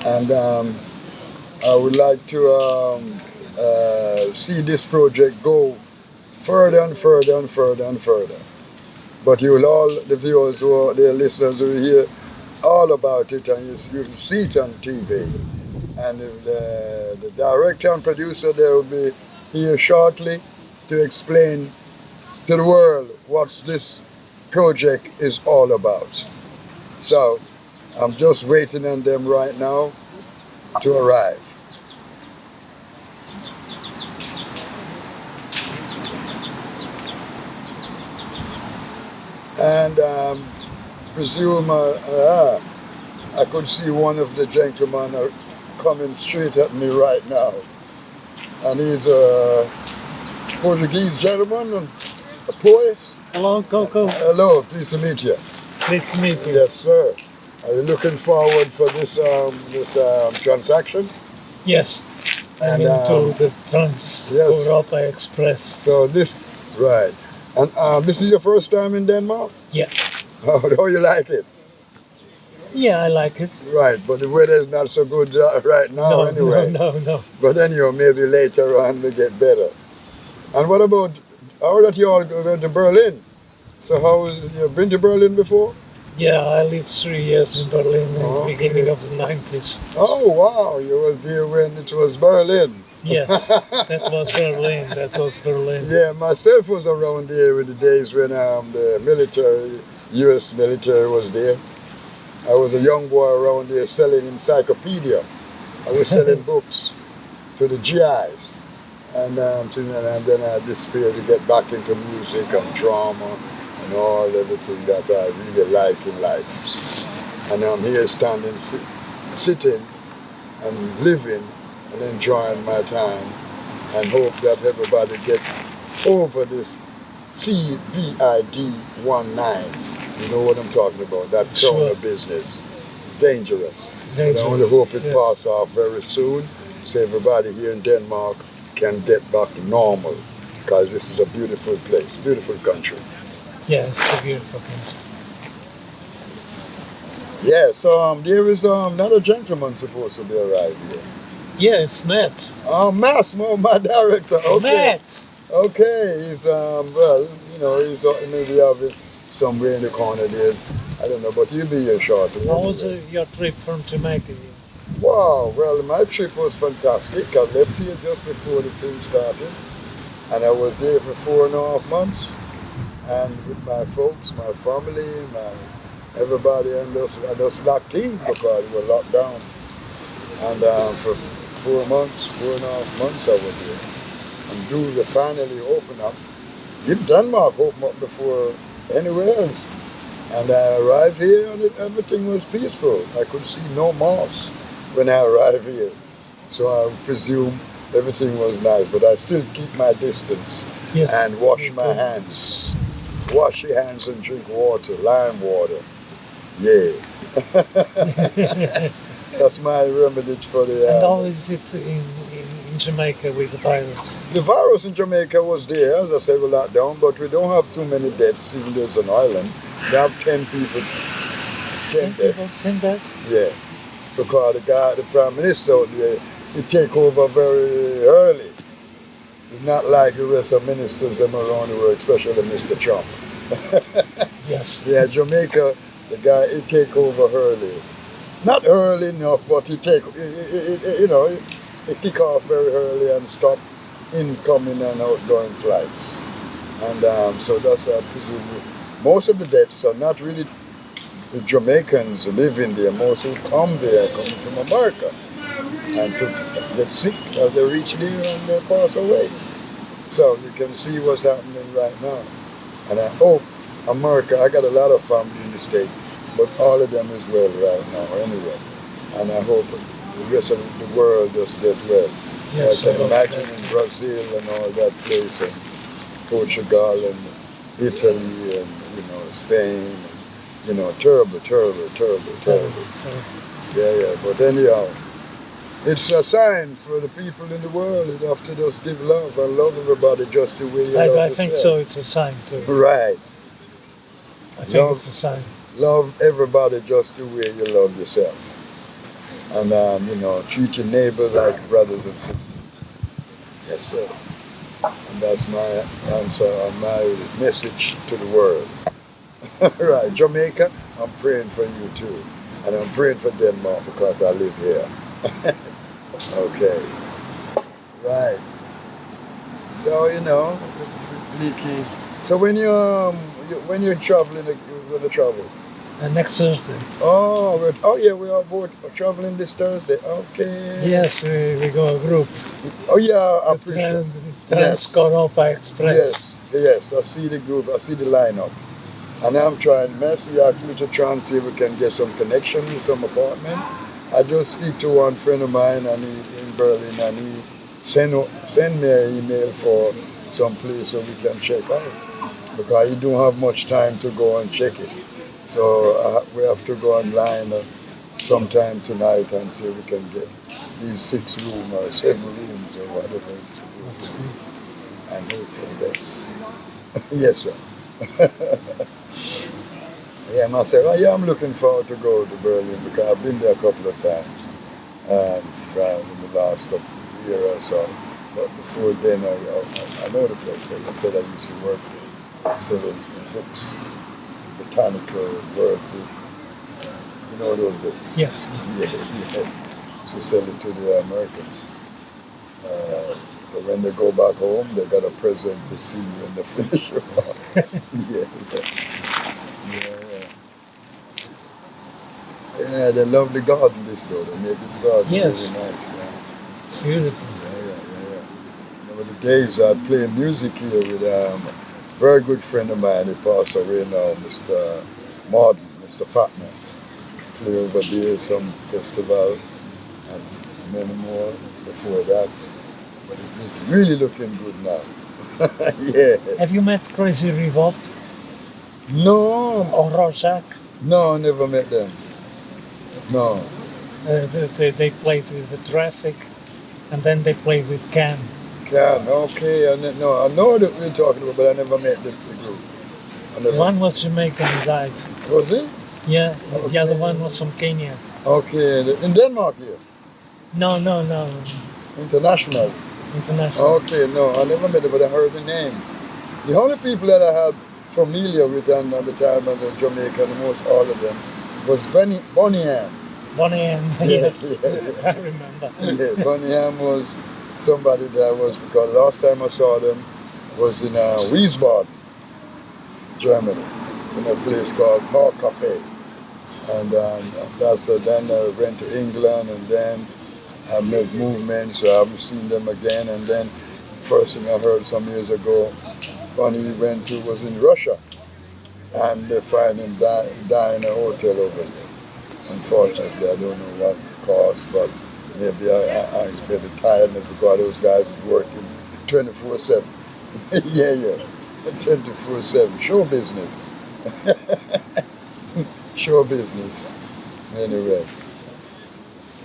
And I would like to see this project go further and further and further and further. But you will all, the viewers or the listeners will hear all about it, and you will see it on TV. And the director and producer, they will be here shortly to explain to the world what this project is all about. So I'm just waiting on them right now to arrive. And presume I could see one of the gentlemen coming straight at me right now. And he's a Portuguese gentleman, a poet. Hello, Coco. Hello, pleased to meet you. Pleased to meet you. Yes, sir. Are you looking forward for this transaction? Yes. I'm into the Coropa Express. So this, right. And this is your first time in Denmark? Yeah. How you like it? Yeah, I like it. Right, but the weather is not so good right now anyway. No. But anyhow, maybe later on will get better. And what about, how that you all went to Berlin? So you've been to Berlin before? Yeah, I lived 3 years in Berlin in the beginning of the 90s. Oh wow, you was there when it was Berlin. Yes, that was Berlin. Yeah, myself was around there in the days when the military, US military was there. I was a young boy around there selling encyclopedia. I was selling books to the GIs. And then I disappeared to get back into music and drama and everything that I really like in life. And I'm here standing, sitting and living and enjoying my time, and hope that everybody get over this COVID-19. You know what I'm talking about, that corona business. Dangerous. But I only hope it passes off very soon, so everybody here in Denmark can get back to normal, because this is a beautiful place, beautiful country. Yeah, it's a beautiful country. Yeah, so there is another gentleman supposed to be arriving here. Yeah, it's Matt. Massimo, my director. Okay. Matt! Okay, he's, well, you know, he's maybe have it somewhere in the corner there. I don't know, but he'll be here shortly. How was your trip from Jamaica? Wow, well, my trip was fantastic. I left here just before the thing started, and I was there for 4.5 months, and with my folks, my family, everybody, and I just locked in because we were locked down. And for 4.5 months I was there. And do finally open up. Even Denmark opened up before anywhere else. And I arrived here and everything was peaceful. I could see no moss when I arrived here. So I presume everything was nice, but I still keep my distance and wash my hands. Wash your hands and drink water, lime water. Yeah. That's my remedy for the... And how is it in Jamaica with the virus? The virus in Jamaica was there, as I said, we're locked down, but we don't have too many deaths, even though it's an island. We have 10 people, 10 deaths. 10 deaths? Yeah, because the Prime Minister out there, he take over very early. It's not like the rest of ministers them around the world, especially Mr. Trump. Yes. Yeah, Jamaica, the guy, he take over early. Not early enough, but he kick off very early and stop incoming and outgoing flights. And so that's why I presume most of the deaths are not really the Jamaicans living there. Most who come there are coming from America and to get sick as they reach there and they pass away. So you can see what's happening right now. And I hope America, I got a lot of family in the state, but all of them is well right now anyway. And I hope the rest of the world does get well. Yes, I can imagine in Brazil and all that place, and Portugal and Italy and Spain, and, terrible. Yeah. But anyhow, it's a sign for the people in the world. You have to just give love and love everybody just the way you love yourself. I think so. It's a sign too. Right. I think it's a sign. Love everybody just the way you love yourself. and you know, treat your neighbor like brothers and sisters. Yes, sir. And that's my answer on my message to the world. Right, Jamaica, I'm praying for you too. And I'm praying for Denmark because I live here. Okay. Right. So, you know, Leaky. So when you're traveling, you're going to travel? Next Thursday. Oh, yeah, we are both traveling this Thursday. Okay. Yes, we go a group. Oh, yeah, I appreciate it. Yes. Coropa Express. Yes, I see the group, I see the lineup. And I'm trying, Messi asked me to try and see if we can get some connection with some apartment. I just speak to one friend of mine and he in Berlin, and he send me an email for some place so we can check out. Because he don't have much time to go and check it. So we have to go online sometime tonight and see if we can get these 6 rooms or 7 rooms or whatever. And hope for this. Yes, sir. Yeah, myself. Yeah, I'm looking forward to go to Berlin because I've been there a couple of times in the last couple of years or so. But before then, I know the place. Like I said, I used to work there, selling books, botanical work book. You know those books? Yes. Yeah. So sell it to the Americans. But when they go back home, they got a present to see when they finish your work. Yeah, they love the garden this though. They make this garden really nice. Yeah. It's beautiful. Yeah. Over the days I play music here with a very good friend of mine. He passed away now, Mr. Martin, Mr. Fatman. Play over there some festival and many more before that. But it's really looking good now. Yeah. Have you met Crazy Rebop? No. Or Rorschach? No, I never met them. No. They played with the Traffic, and then they played with Can. Can, okay. I know that we're talking about, but I never met the group. One was Jamaican, he died. Was he? Yeah, okay. The other one was from Kenya. Okay, in Denmark here? No. International? International. Okay, no, I never met it, but I heard the name. The only people that I had familiar with at the time of Jamaica, the most all of them, was Bonnie M. Bonnie M, yes. I remember. Yeah, Bonnie M was somebody that was, because last time I saw them was in Wiesbaden, Germany, in a place called Park Cafe. And then I went to England, and then I made movements, so I haven't seen them again. And then first thing I heard some years ago, Bonnie went to was in Russia, and they find him die in a hotel over there. Unfortunately, I don't know what caused, but maybe I maybe tiredness because those guys was working 24/7. yeah, 24/7. Show business. Show business. Anyway.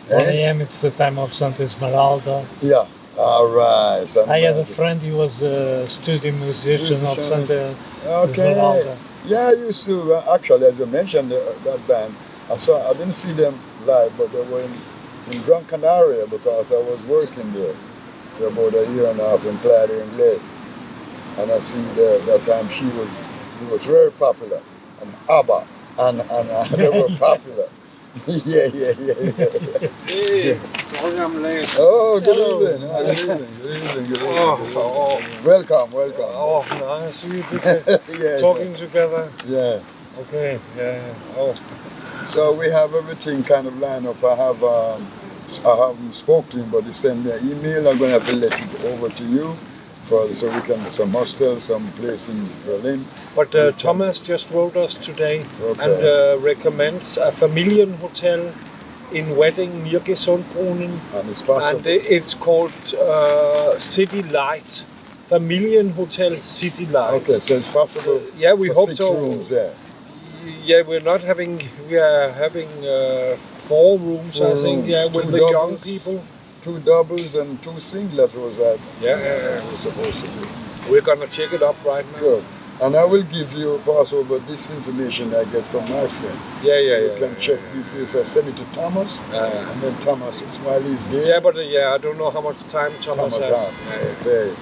1 a.m. it's the time of Santa Esmeralda. Yeah. All right. I had a friend, he was a studio musician of Santa Esmeralda. Yeah, I used to. Actually, as you mentioned, that band, I didn't see them live, but they were in Gran Canaria because I was working there for about a year and a half in Playa Inglés. And I see that time he was very popular, and ABBA, and they were popular. Yeah. Hey, sorry I'm late. Oh, good evening. Good evening. Oh. Welcome. Oh, nice. We Yeah. talking together. Yeah. Okay. Yeah. Oh. So we have everything kind of lined up. I haven't spoken to him, but he sent me an email. I'm going to have to let it over to you so we can do some hostel, some place in Berlin. But Thomas just wrote us today and recommends a Familien Hotel in Wedding near Gesundbrunnen. And it's possible. And it's called City Light. Familien Hotel City Light. Okay, so it's possible. Yeah, we hope 6 so. rooms there. Yeah, we are having 4 rooms, I think. rooms. Yeah, with 2 the doubles. young people. 2 doubles and 2 singlets was that? Yeah. It was supposed to be. We're gonna check it up right now. Good. And I will pass over this information I get from my friend. You can check this place. I send it to Thomas, and then Thomas, while he's there. Yeah, but I don't know how much time Thomas has. Okay.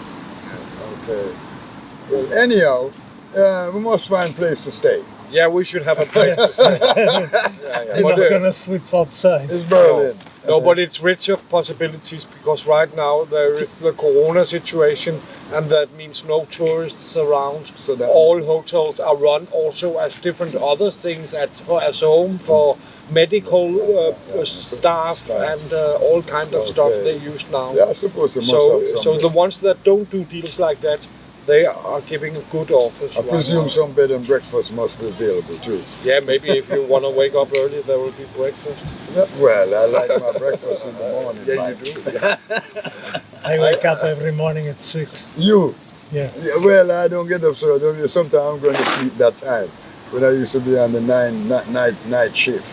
Well, anyhow, we must find a place to stay. Yeah, we should have a place to stay. You're not gonna sleep outside. It's Berlin. No, but it's rich of possibilities because right now there is the Corona situation, and that means no tourists around. So that all hotels are run also as different other things as home for medical staff and all kind of stuff they use now. Yeah, I suppose they must have so the ones that don't do deals like that, they are giving a good offers. I presume some bed and breakfast must be available too. Yeah, maybe if you want to wake up early, there will be breakfast. Yeah, well, I like my breakfast in the morning. Yeah, you do. I wake up every morning at 6. You? Yeah. Well, I don't get up, so sometimes I'm going to sleep that time. When I used to be on the night shift,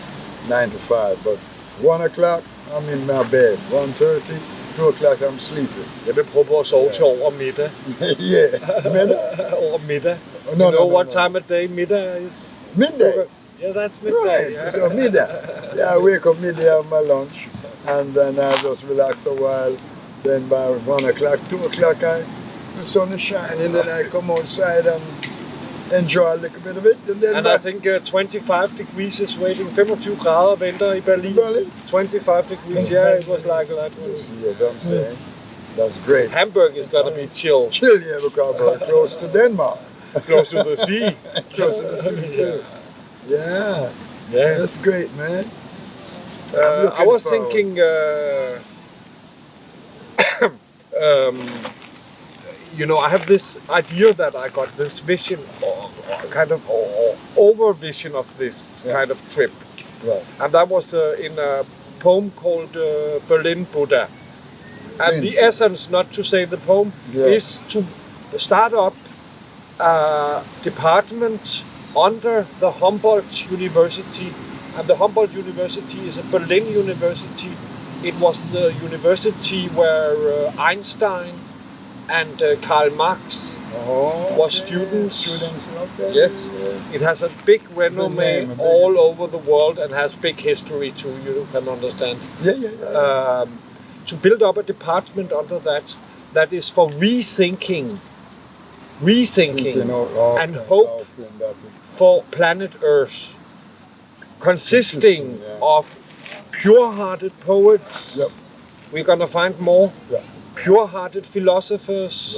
9 to 5. But 1 o'clock, I'm in my bed. 1:30, 2 o'clock, I'm sleeping. Jeg vil prøve på at sove til over middag. Yeah, middag? Over middag. No, you know what time of day midday is? Midday? Yeah, that's midday. Right, so midday. Yeah, I wake up midday, have my lunch, and then I just relax a while. Then by 1 o'clock, 2 o'clock, the sun is shining, then I come outside and enjoy a little bit of it. And I think 25 degrees is waiting. 25 grader venter i Berlin. 25 degrees, yeah, it was like that. You see what I'm saying? That's great. Hamburg is gonna be chill. Chill, yeah, because we're close to Denmark. Close to the sea. Close to the sea too. Yeah, that's great, man. I was thinking, I have this idea that I got this vision, or kind of over vision of this kind of trip. Right. And that was in a poem called Berlin Buddha. And the essence, not to say the poem, is to start up a department under the Humboldt University. And the Humboldt University is a Berlin university. It was the university where Einstein and Karl Marx was students. Yes, it has a big renommee all over the world and has big history too, you can understand. To build up a department under that is for rethinking and hope for planet Earth, consisting of pure-hearted poets. We're gonna find more. Pure-hearted philosophers,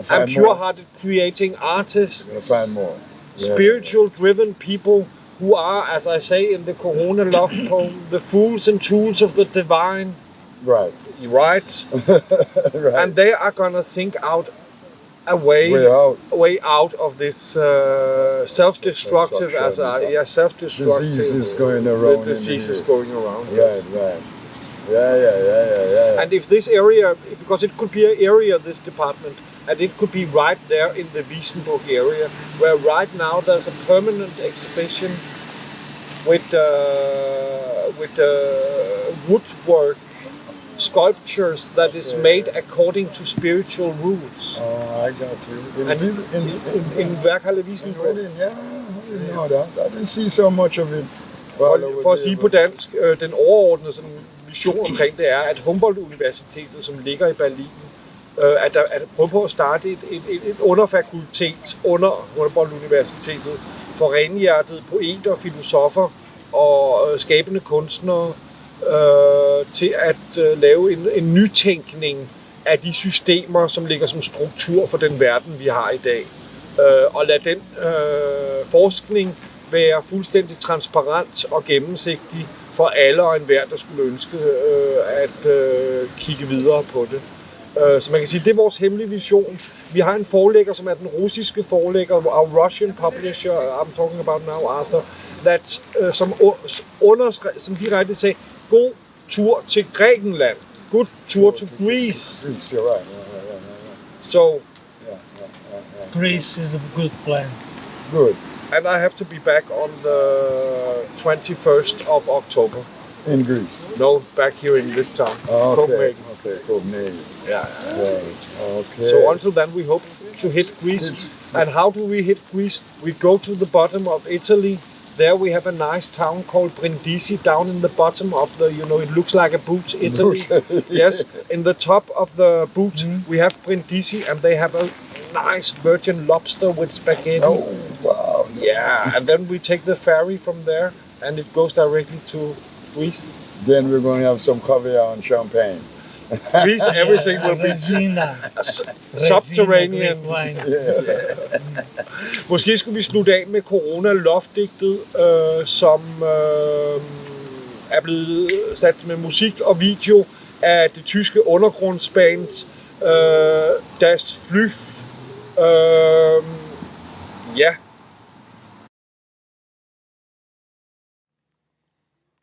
and pure-hearted creating artists, spiritual-driven people who are, as I say in the Corona love poem, the fools and tools of the divine. Right. And they are gonna think out a way out of this self-destructive, disease is going around. The disease is going around. Right. Yeah. And if this area, because it could be an area, this department, and it could be right there in the Wiesenburg area, where right now there's a permanent exhibition with woodwork sculptures that is made according to spiritual rules. Oh, I got you. In Værkhalle Wiesenburg. Yeah, I didn't know that. I didn't see so much of it. For at sige på dansk, den overordnede sådan, vision omkring det er, at Humboldt-universitetet, som ligger i Berlin, at prøve på at starte et underfakultet under Humboldt-universitetet for renhjertede poeter, filosofer og skabende kunstnere til at lave en nytænkning af de systemer, som ligger som struktur for den verden, vi har i dag. Og lade den forskning være fuldstændig transparent og gennemsigtig for alle og enhver, der skulle ønske at kigge videre på det. Så man kan sige, det er vores hemmelige vision. Vi har en forlægger, som er den russiske forlægger, our Russian publisher, I'm talking about now, Arthur, that, som direkte sagde, god tur til Grækenland, good tour to Greece. So, Greece is a good plan. Good. And I have to be back on the 21st of October. In Greece. No, back here in this town, Okay. Copenhagen. Okay, Copenhagen. Yeah. Right. Okay. So until then, we hope to hit Greece. And how do we hit Greece? We go to the bottom of Italy. There we have a nice town called Brindisi down in the bottom of the, it looks like a boot, Italy. Yes, in the top of the boot we have Brindisi, and they have a nice virgin lobster with spaghetti. Oh, wow. Yeah, and then we take the ferry from there, and it goes directly to Greece. Then we're going to have some caviar and champagne. Greece, everything will be Resina. subterranean. Resina, great wine. Måske skulle vi slutte af med Corona-loftdigtet, som er blevet sat med musik og video af det tyske undergrundsband Das Flüff. Ja.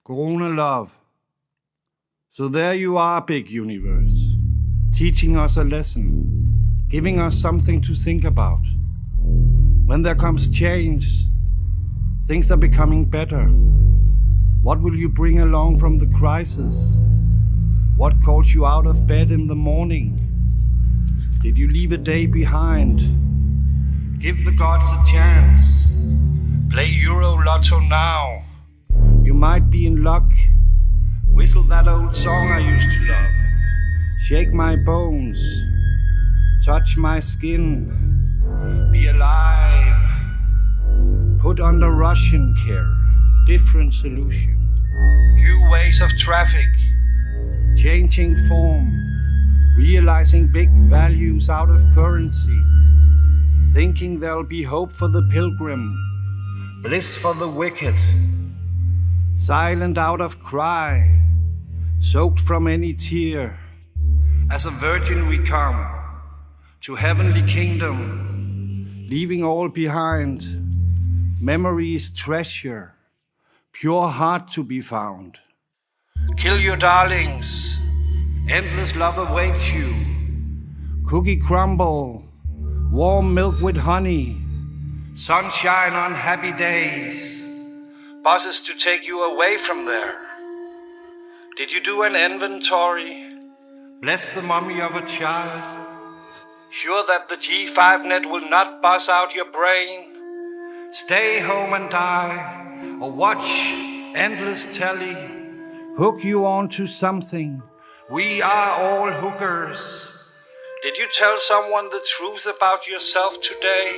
Corona love. So there you are, big universe, teaching us a lesson, giving us something to think about. When there comes change, things are becoming better. What will you bring along from the crisis? What calls you out of bed in the morning? Did you leave a day behind? Give the gods a chance. Play Euro Lotto now. You might be in luck. Whistle that old song I used to love. Shake my bones. Touch my skin. Be alive. Put under Russian care. Different solution. New ways of traffic. Changing form. Realizing big values out of currency. Thinking there'll be hope for the pilgrim. Bliss for the wicked. Silent out of cry. Soaked from any tear, as a virgin we come to heavenly kingdom, leaving all behind. Memories treasure, pure heart to be found. Kill your darlings, endless love awaits you. Cookie crumble, warm milk with honey, sunshine on happy days, buses to take you away from there. Did you do an inventory? Bless the mummy of a child. Sure that the G5 net will not buzz out your brain. Stay home and die, or watch endless telly. Hook you onto something. We are all hookers. Did you tell someone the truth about yourself today?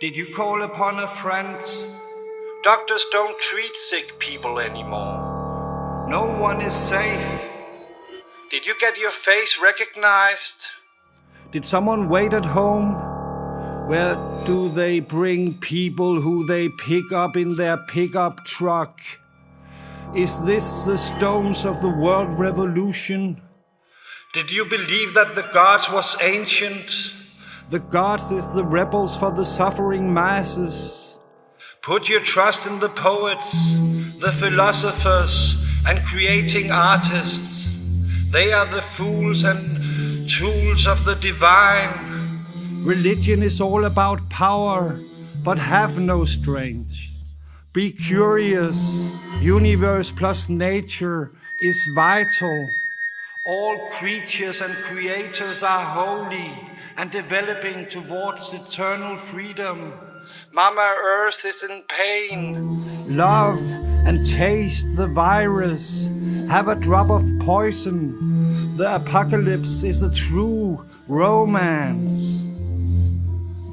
Did you call upon a friend? Doctors don't treat sick people anymore. No one is safe. Did you get your face recognized? Did someone wait at home? Where do they bring people who they pick up in their pickup truck? Is this the stones of the world revolution? Did you believe that the gods was ancient? The gods is the rebels for the suffering masses. Put your trust in the poets, the philosophers, and creating artists. They are the fools and tools of the divine. Religion is all about power, but have no strength. Be curious. Universe plus nature is vital. All creatures and creators are holy and developing towards eternal freedom. Mama Earth is in pain. Love and taste the virus. Have a drop of poison. The apocalypse is a true romance.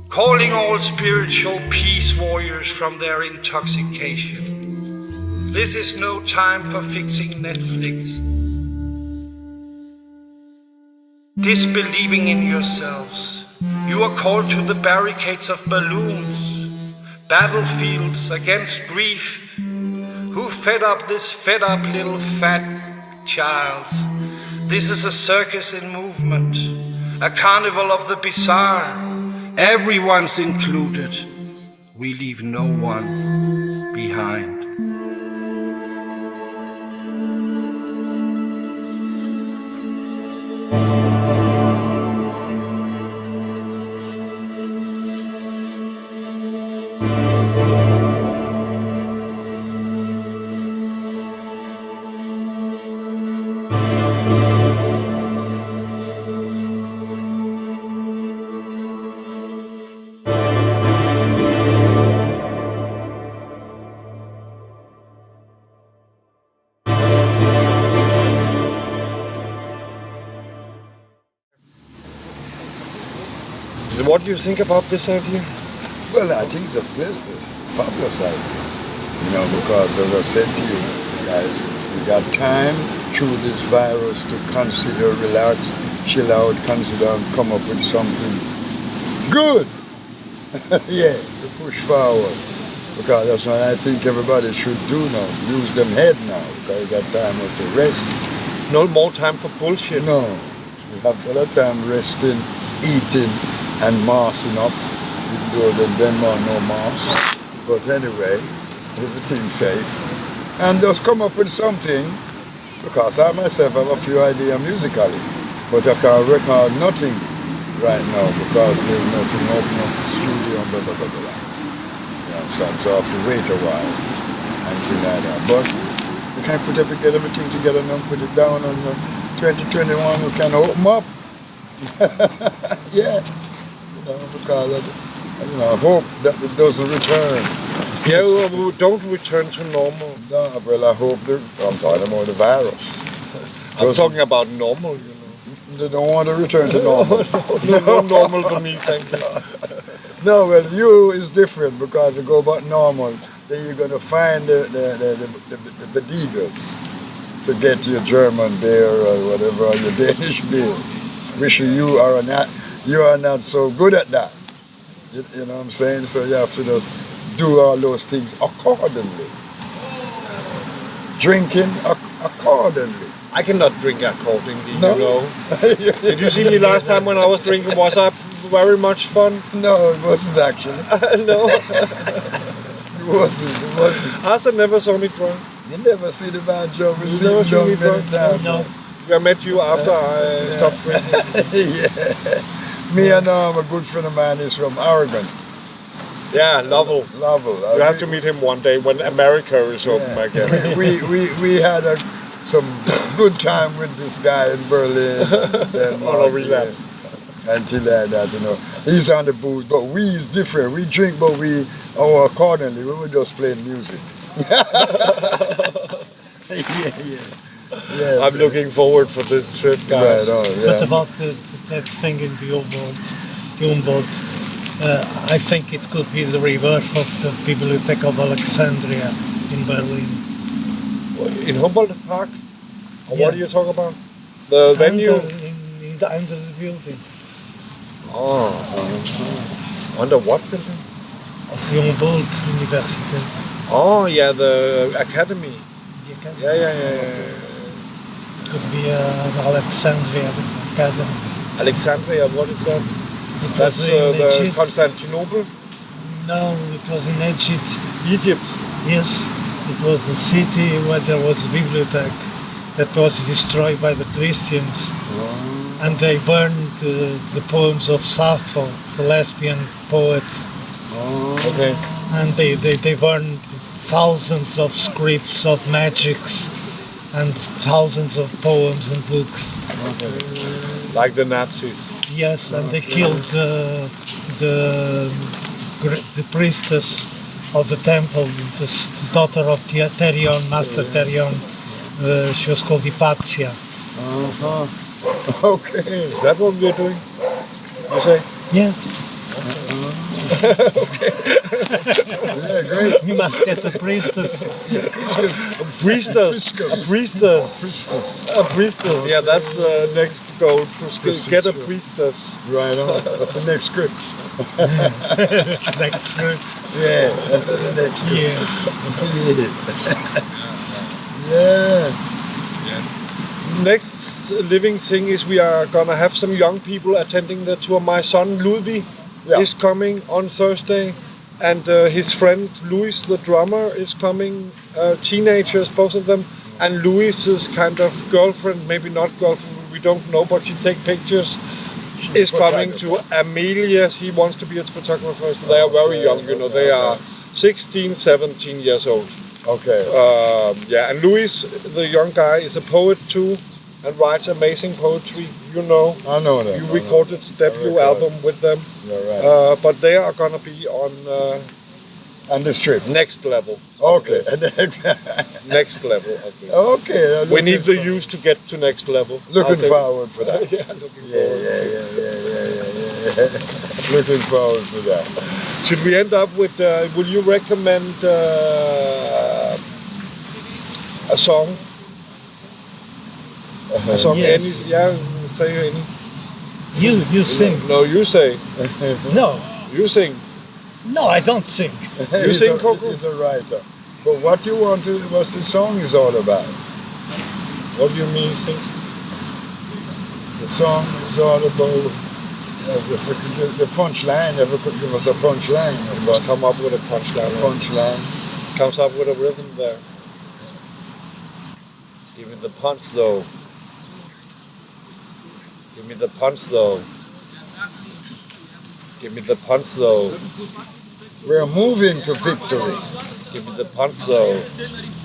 Calling all spiritual peace warriors from their intoxication. This is no time for fixing Netflix. Disbelieving in yourselves. You are called to the barricades of balloons. Battlefields against grief. Who fed up this fed up little fat child? This is a circus in movement, a carnival of the bizarre. Everyone's included. We leave no one behind. So what do you think about this idea? Well, I think it's a fabulous idea. You know, because as I said to you guys, we got time through this virus to consider, relax, chill out, consider and come up with something good. Yeah, to push forward. Because that's what I think everybody should do now. Use them head now, because you got time to rest. No more time for bullshit. No, you have a lot of time resting, eating, and massing up. Even though then no mass. But anyway, everything's safe. And just come up with something, because I myself have a few ideas musically, but I can't record nothing right now because there's nothing open up the studio and blah blah blah blah. So I have to wait a while and things like that. But we can get everything together and put it down on 2021. We can open up. Yeah, because I hope that it doesn't return. Yeah, we don't return to normal. No, well, I hope I'm talking about the virus. I'm talking about normal, They don't want to return to normal. No normal for me, thank you. No, well, you is different because you go about normal, then you're going to find the bodegas to get your German beer or whatever, or your Danish beer. Wishing you are not so good at that. You know what I'm saying? So you have to just do all those things accordingly. Drinking accordingly. I cannot drink accordingly, No? you know. Did you see me last time when I was drinking? Was I very much fun? No, it wasn't actually. No. It wasn't. Arthur never saw me drunk. You never see the man drunk. We You see never him see drunk me many drunk? times. No. I met you after I stopped drinking. Yeah. Me and a good friend of mine is from Oregon. Yeah, Lovell. Lovell. You have to meet him one day when America is open again. We had some good time with this guy in Berlin. On a relapse. Until that, He's on the booze, but we is different. We drink, but we accordingly. We were just playing music. Yeah. I'm looking forward for this trip, guys. Right on, yeah. But about that thing in the U-boat, I think it could be the reverse of the people who take of Alexandria in Berlin. In Humboldt Park? Or Yeah. what are you talking about? The venue? Under the building Oh. Under what building? of the Humboldt University. Oh, yeah, the academy. The academy. Yeah. Could be an Alexandria Academy. Alexandria, what is that? It That's was in the Egypt. Constantinople? No, it was in Egypt. Egypt. Yes, it was a city where there was a bibliothèque that was destroyed by the Christians. And they burned the poems of Sappho, the lesbian poet. Okay. And they burned thousands of scripts of magics and thousands of poems and books. Like the Nazis. Yes, and they killed the priestess of the temple, the daughter of Terion, Master Terion. She was called Hypatia. Okay. Is that what we're doing? You say? Yes. Yeah, great. We must get the priestess. Priestess. A priestess. Yeah, that's the next goal. Get a priestess. Right on. That's the next script. Next group. Yeah, that's the next script. Yeah. Yeah. Next living thing is we are gonna have some young people attending the tour. My son Ludwig is coming on Thursday, and his friend Luis, the drummer, is coming. Teenagers, both of them, and Luis's kind of girlfriend, maybe not girlfriend, we don't know, but she take pictures. Is coming to Amelia. She wants to be a photographer. They are very young, they are 16, 17 years old. Okay. And Luis, the young guy, is a poet too, and writes amazing poetry. I know that. You recorded debut album with them. You're right. But they are gonna be on this trip. next level. Okay. Next level. Okay. We need the youth to get to next level. Looking forward for that. Yeah, looking forward. Yeah. Looking forward to that. Should we end up with, will you recommend a song? A song, Yes. any? Yeah, say any. You sing. No, you say. No, You sing. no, I don't sing. You sing, Coco? He's a writer. But what the song is all about? What do you mean, sing? The song is all about the punchline. Ever could give us a punchline? Just come up with a punchline. Punchline. Comes up with a rhythm there. Give me the punch, though. Give me the punch, though. Give me the punch, though. We're moving to victory. Give me the punch, though.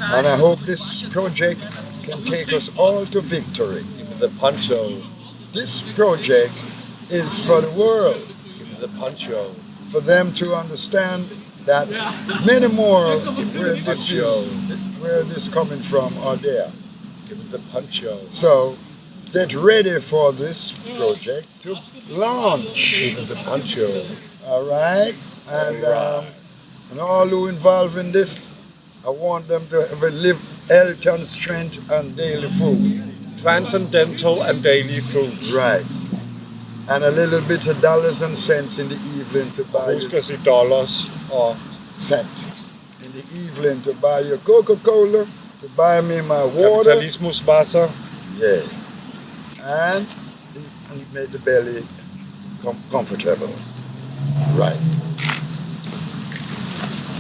And I hope this project can take us all to victory. Give me the puncho. This project is for the world, Give me the puncho. for them to understand that many more where this coming from are there. Give me the puncho. So get ready for this project to launch. Give me the puncho. All right? And all who involved in this, I want them to live health and strength and daily food. Transcendental and daily foods. Right. And a little bit of dollars and cents in the evening to buy Husk at sige dollars og cent in the evening to buy your Coca-Cola, to buy me my water. kapitalismuswasser. Yeah. And make the belly comfortable. Right.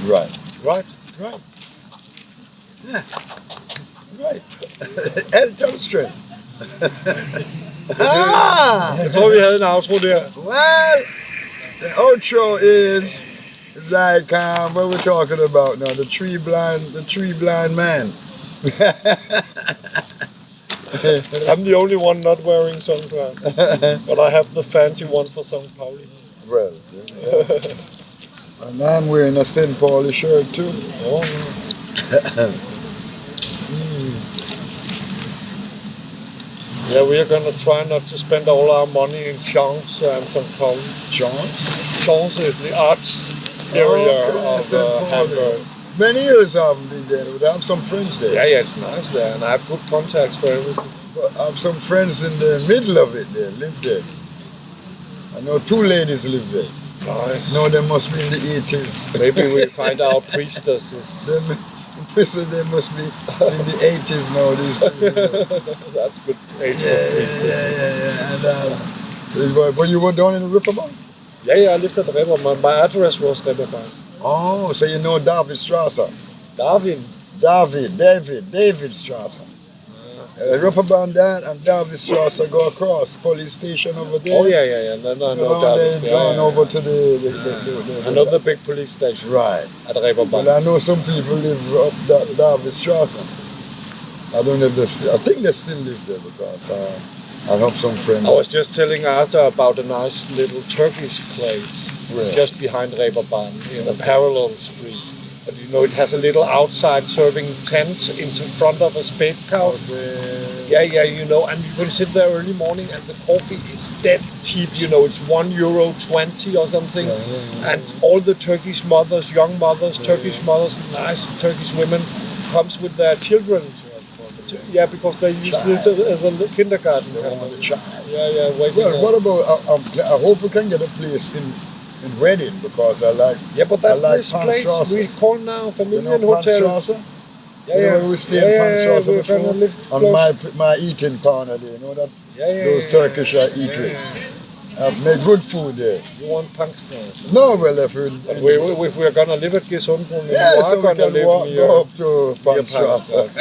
Right. Right? Right. Yeah. Right. Health and strength. Jeg tror, vi havde en outro der. Well, the outro is like what we're talking about now. The three blind man. I'm the only one not wearing sunglasses. But I have the fancy one for St. Pauli. Well, yeah. And I'm wearing a St. Pauli shirt too. Oh, yeah, we are gonna try not to spend all our money in Champs and St. Pauli. Chance. Champs is the arts area of St. Pauli. Hamburg. Many years I haven't been there, but I have some friends there. Yeah, it's nice there, and I have good contacts for everything. But I have some friends in the middle of it there, live there. I know two ladies live there. Nice. No, they must be in the 80s. Maybe we find our priestesses. They must be in the 80s now. These two. That's good age for priestesses. Yeah. And but you were down in the Ripperbank? Yeah, I lived at the Reeperbahn. My address was Reeperbahn. Oh, so you know David Strasser? Darwin. David Strasser. Ripperbank down and David Strasser go across police station over there. Oh yeah. Then I know Darwin. Going over to the I know the big police station. Right. At Reeperbahn. Well, I know some people live up David Strasser. I don't know if I think they still live there because I have some friends. I was just telling Arthur about a nice little Turkish place just behind Reeperbahn in a parallel street. But you know, it has a little outside serving tent in front of a spade cow. Yeah, you know, and you can sit there early morning and the coffee is dead cheap, you know, it's €1.20 or something. Yeah. And all the Turkish mothers, young mothers, Turkish mothers, nice Turkish women, comes with their children. Yeah, because they use this as a kindergarten. Yeah, well, what about, I hope we can get a place in Reading because I like. Yeah, but that's like this place we call now Familien Hotel. Yeah. We stay in Panstrasse before. On my eating corner there, you know that? Those Turkish I eat with. I've made good food there. You want Punkstrasse? No, well, if we're gonna live at Gesundbrunnen, yeah, so we can go up to Panstrasse.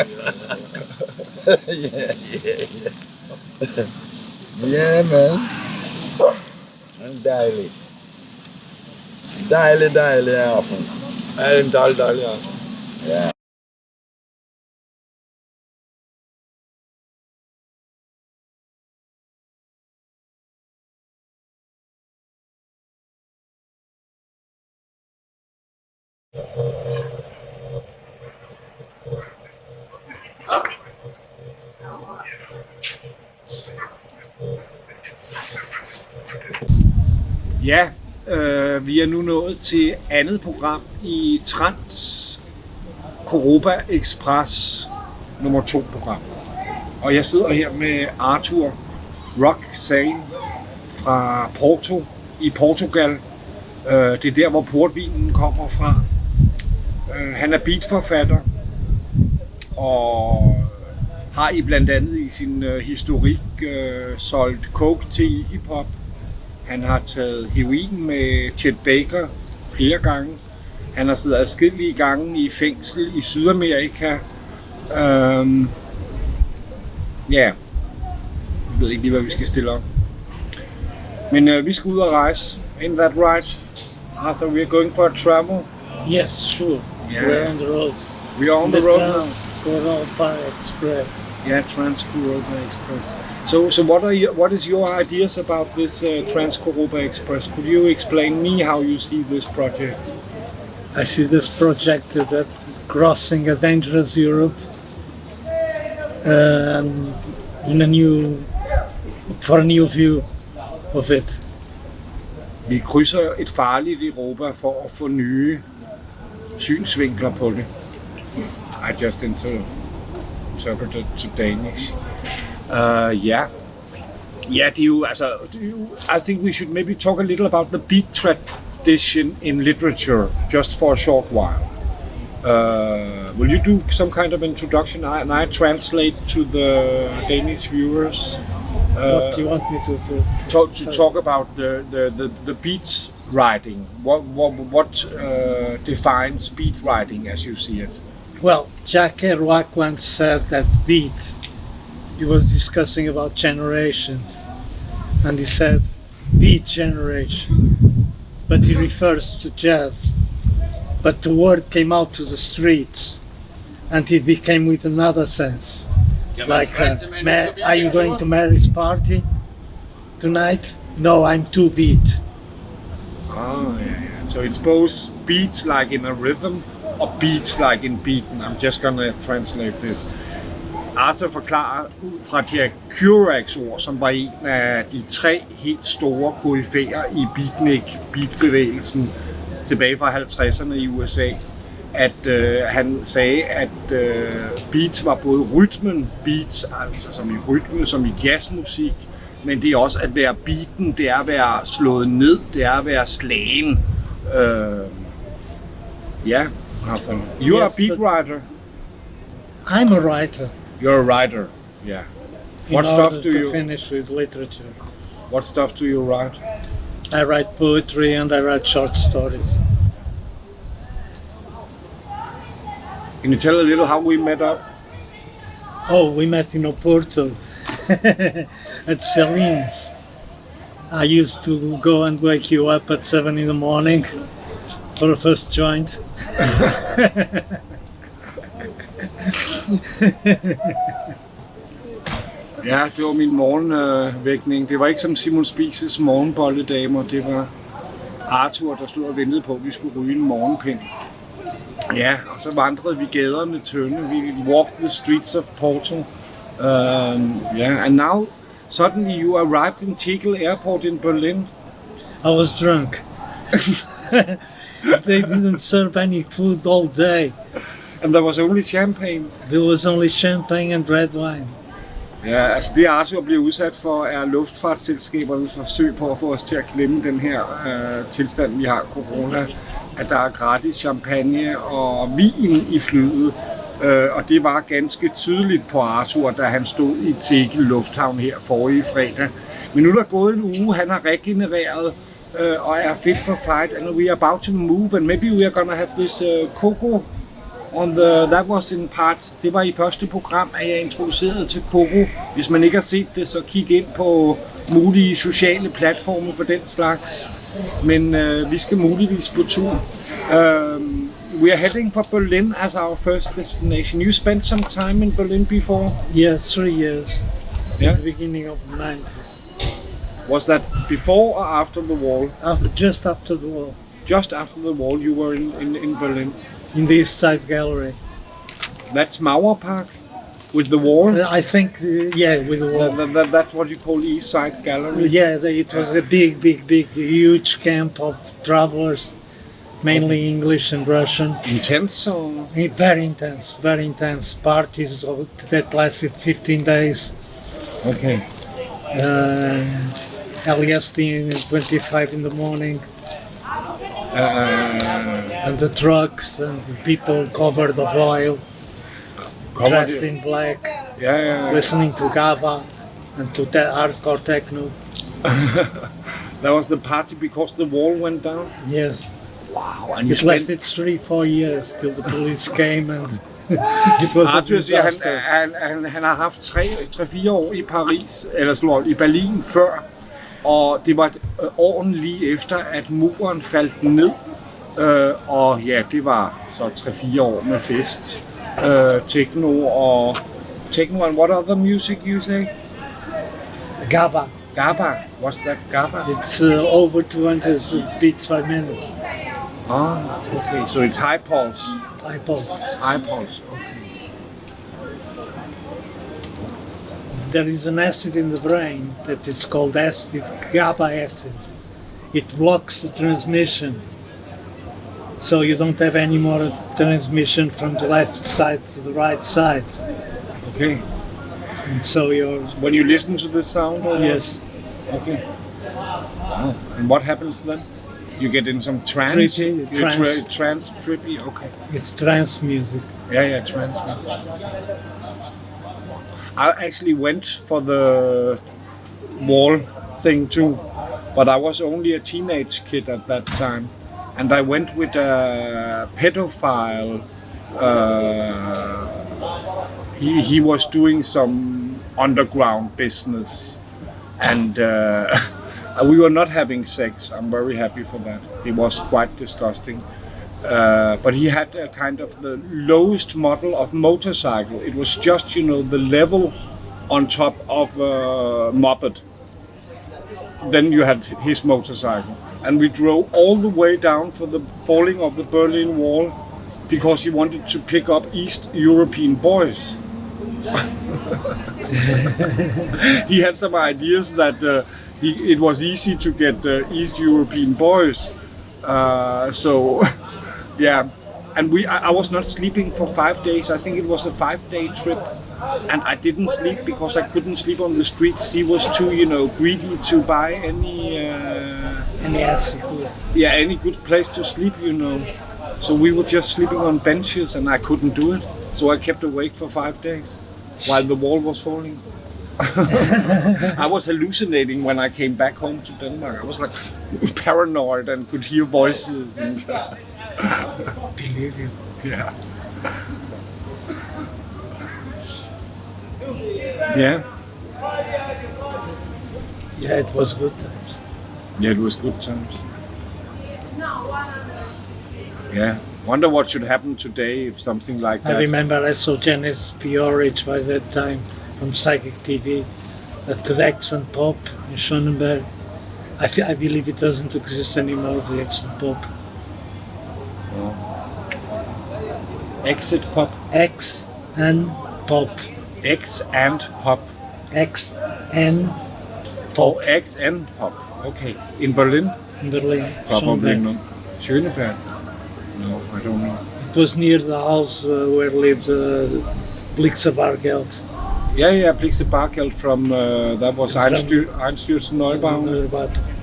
Yeah, man. And daily. Daily often. And daily often. Yeah. Ja, vi er nu nået til andet program i Trans Coropa Express nummer 2 program. Og jeg sidder her med Arthur Roxane fra Porto i Portugal. Det er der, hvor portvinen kommer fra. Han er beatforfatter og har blandt andet i sin historik solgt coke til Iggy Pop. Han har taget heroin med Chet Baker flere gange. Han har siddet adskillige gange i fængsel i Sydamerika. Jeg ved ikke lige, hvad vi skal stille op. Men vi skal ud og rejse. Ain't that right? Arthur, we're going for a travel? Yes, sure. Yeah. We're on the roads. We are on the road now. Coropa Express. Yeah, Trans Coropa Express. So what is your ideas about this Trans Coropa Express? Could you explain me how you see this project? I see this project that crossing a dangerous Europe for a new view of it. Vi krydser et farligt Europa for at få nye synsvinkler på det. I just interpreted to Danish. Yeah, det er jo, altså, I think we should maybe talk a little about the beat tradition in literature, just for a short while. Will you do some kind of introduction and I translate to the Danish viewers? What do you want me to talk about the beat writing? What defines beat writing as you see it? Well, Jack Kerouac once said that beat, he was discussing about generations, and he said beat generation, but he refers to jazz. But the word came out to the streets, and it became with another sense. Like, are you going to Mary's party tonight? No, I'm too beat. Oh, yeah. So it's both beats like in a rhythm, or beats like in beaten. I'm just gonna translate this. Arthur forklarer ud fra Jack Kerouacs ord, som var en af de 3 helt store koryfæer i beatbevægelsen tilbage fra 50'erne i USA, at han sagde, at beats var både rytmen, beats, altså som i rytme, som i jazzmusik, men det er også at være beaten, det er at være slået ned, det er at være slagen. Arthur, you are a beat writer. I'm a writer. You're a writer, yeah. What stuff do you finish with literature? What stuff do you write? I write poetry and I write short stories. Can you tell a little how we met up? Oh, we met in Oporto at Celine's. I used to go and wake you up at 7 in the morning for the first joint. Ja, det var min morgenvækning. Det var ikke som Simon Spies' morgenbolledamer. Det var Arthur, der stod og ventede på, at vi skulle ryge en morgenpind. Ja, og så vandrede vi gaderne tynde. We walked the streets of Porto. And now suddenly you arrived in Tegel Airport in Berlin. I was drunk. They didn't serve any food all day. And there was only champagne. There was only champagne and red wine. Ja, altså det Arthur bliver udsat for er luftfartsselskabernes forsøg på at få os til at glemme den her tilstand, vi har corona. At der er gratis champagne og vin i flyet. Og det var ganske tydeligt på Arthur, da han stod i Tegel Lufthavn her forrige fredag. Men nu er der gået en uge, han har regenereret og er fit for fight, and we are about to move, and maybe we are gonna have this cocoa on the, that was in part, det var i første program, at jeg introducerede til cocoa. Hvis man ikke har set det, så kig ind på mulige sociale platforme for den slags. Men vi skal muligvis på tur. We are heading for Berlin as our first destination. You spent some time in Berlin before? Yeah, 3 years. Yeah? At the beginning of the 90s. Was that before or after the wall? Just after the wall. Just after the wall, you were in Berlin? In the East Side Gallery. That's Mauerpark? With the wall? I think, with the wall. That's what you call East Side Gallery? Yeah, it was a big, huge camp of travelers, mainly English and Russian. Intense or? Very intense parties that lasted 15 days. Okay. LSD 25 in the morning. And the trucks and the people covered of oil, dressed in black, listening to GABA and to hardcore techno. That was the party because the wall went down? Yes. Wow. And it lasted 3-4 years till the police came and it was a disaster. Han har haft 3-4 år i Paris, eller i Berlin før, og det var åren lige efter, at muren faldt ned. Og ja, det var så 3-4 år med fest. Techno, and what other music you say? GABA. GABA? What's that, GABA? It's over 200 beats per minute. Ah, okay, so it's high pulse. High pulse. High pulse, okay. There is an acid in the brain that is called acid, GABA acid. It blocks the transmission. So you don't have any more transmission from the left side to the right side. Okay. And so when you listen to the sound? Or yes. Okay. Wow. And what happens then? You get in some trance? Trance, trippy, okay. It's trance music. Yeah, trance music. I actually went for the wall thing too, but I was only a teenage kid at that time. And I went with a pedophile. He was doing some underground business, and we were not having sex. I'm very happy for that. It was quite disgusting. But he had a kind of the lowest model of motorcycle. It was just, the level on top of a moped. Then you had his motorcycle. And we drove all the way down for the falling of the Berlin Wall because he wanted to pick up East European boys. He had some ideas that it was easy to get East European boys. Yeah, and I was not sleeping for 5 days. I think it was a 5-day trip, and I didn't sleep because I couldn't sleep on the streets. He was too, greedy to buy any good place to sleep, So we were just sleeping on benches, and I couldn't do it. So I kept awake for 5 days while the wall was falling. I was hallucinating when I came back home to Denmark. I was like paranoid and could hear voices. And believe you. Yeah. Yeah. Yeah, it was good times. Yeah, it was good times. Yeah. Wonder what should happen today if something like that. I remember I saw Janice Piorich by that time from Psychic TV at the Accent Pop in Schönenberg. I believe it doesn't exist anymore, the Accent Pop. Oh. Exit Pop? X and Pop. X and Pop. X and Pop. Oh, X and Pop. Okay. In Berlin? In Berlin. Probably not. Schöneberg? No, I don't know. It was near the house where lived Blixa Bargeld. Yeah, Blixa Bargeld from, that was Einstürzen Neubaum.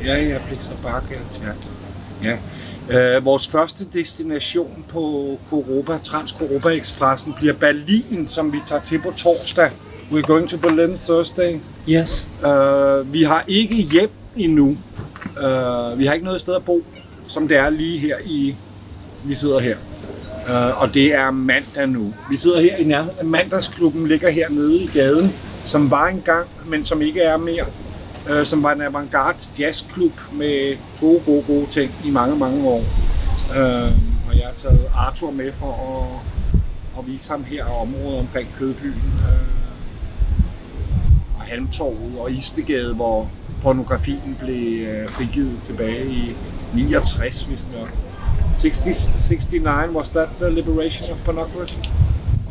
Ja, Blixa Bargeld, ja. Vores første destination på Coropa, Trans-Coropa-ekspressen, bliver Berlin, som vi tager til på torsdag. We're going to Berlin Thursday. Yes. Vi har ikke hjem endnu. Vi har ikke noget sted at bo, som det er lige her vi sidder her. Og det er mandag nu. Vi sidder her i nærheden af Mandagsklubben, ligger hernede i gaden, som var engang, men som ikke er mere. Som var en avantgarde jazzklub med gode ting i mange år. Og jeg har taget Arthur med for at vise ham her området omkring Kødbyen. Og Halmtorvet og Istegade, hvor pornografien blev frigivet tilbage i 69, hvis nok. 69, was that the liberation of pornography?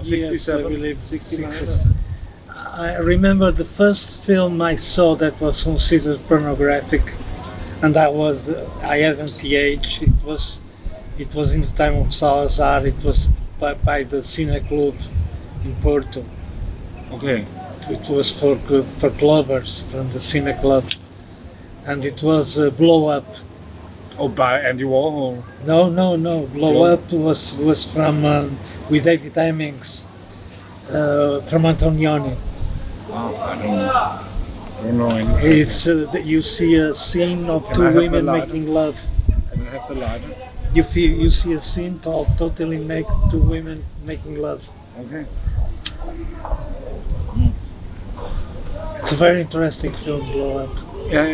67, I believe 69. 67. I remember the first film I saw that was considered pornographic, and I hadn't the age. It was in the time of Salazar. It was by the Cine Club in Porto. Okay. It was for clubbers from the Cine Club, and it was Blow Up. Oh, by Andy Warhol. No. Blow Up was from with David Hemmings, from Antonioni. Wow, I don't know anything. It's that you see a scene of Can I two have the women lighter? making love. Can I have the lighter? You see a scene of totally two women making love. Okay. It's a very interesting film, Blow Up. Yeah.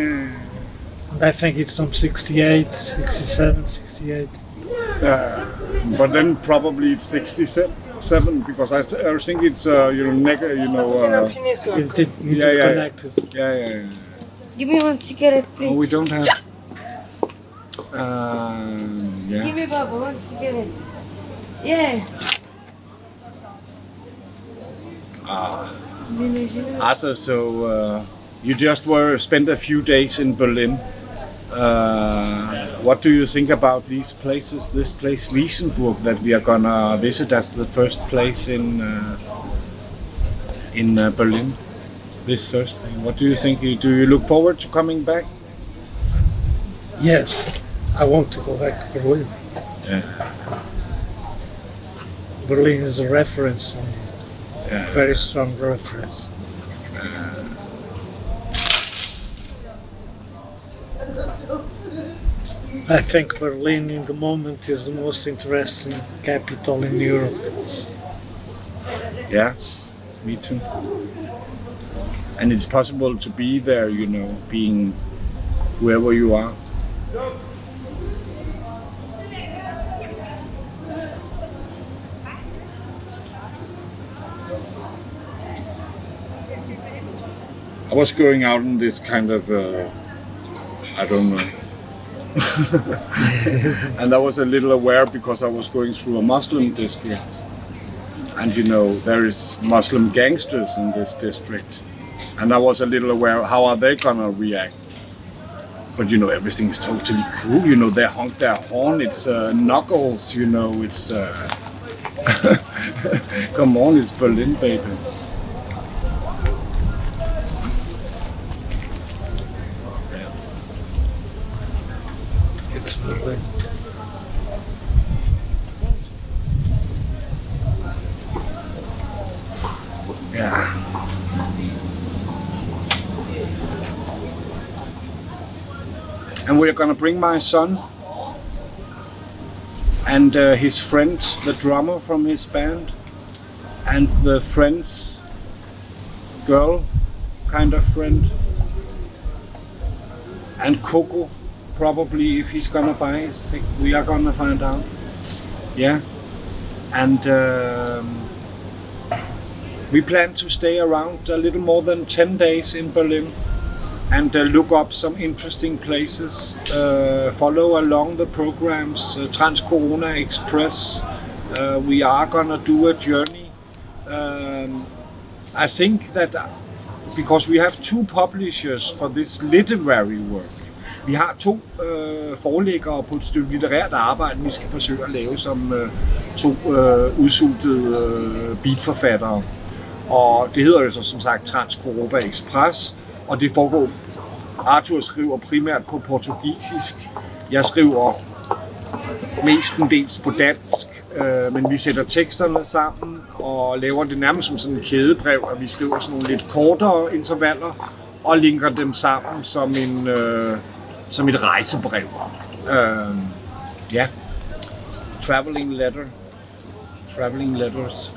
And I think it's from 68, 67, 68. But then probably it's 67 because I think it's It Yeah. connected. Yeah. Give me one cigarette, please. Oh, we don't have. Give Yeah. me, Baba, one cigarette. Yeah. So you just spent a few days in Berlin. What do you think about these places? This place, Wiesenburg, that we are gonna visit as the first place in Berlin this Thursday. What do you think? Do you look forward to coming back? Yes, I want to go back to Berlin. Yeah. Berlin is a reference for me, Yeah. very strong reference. I think Berlin in the moment is the most interesting capital in Europe. Yeah, me too. And it's possible to be there, being wherever you are. I was going out in this kind of, I don't know. And I was a little aware because I was going through a Muslim district. And there is Muslim gangsters in this district. And I was a little aware, how are they gonna react? But everything is totally cool. They honk their horn, it's knuckles, it's... Come on, it's Berlin, baby. It's Berlin. Yeah. And we're gonna bring my son and his friend, the drummer from his band, and the friend's girl, kind of friend, and Coco, probably, if he's gonna buy his ticket. We are gonna find out. Yeah. And we plan to stay around a little more than 10 days in Berlin and look up some interesting places, follow along the programs, Trans-Corona Express. We are gonna do a journey. I think that because we have two publishers for this literary work, vi har to forlæggere på et stykke litterært arbejde, vi skal forsøge at lave som to udsultede beatforfattere. Og det hedder jo så som sagt Trans-Coropa Express, og det foregår. Arthur skriver primært på portugisisk. Jeg skriver mestendels på dansk, men vi sætter teksterne sammen og laver det nærmest som sådan en kædebrev, at vi skriver sådan nogle lidt kortere intervaller og linker dem sammen som et rejsebrev. Ja. Traveling letters.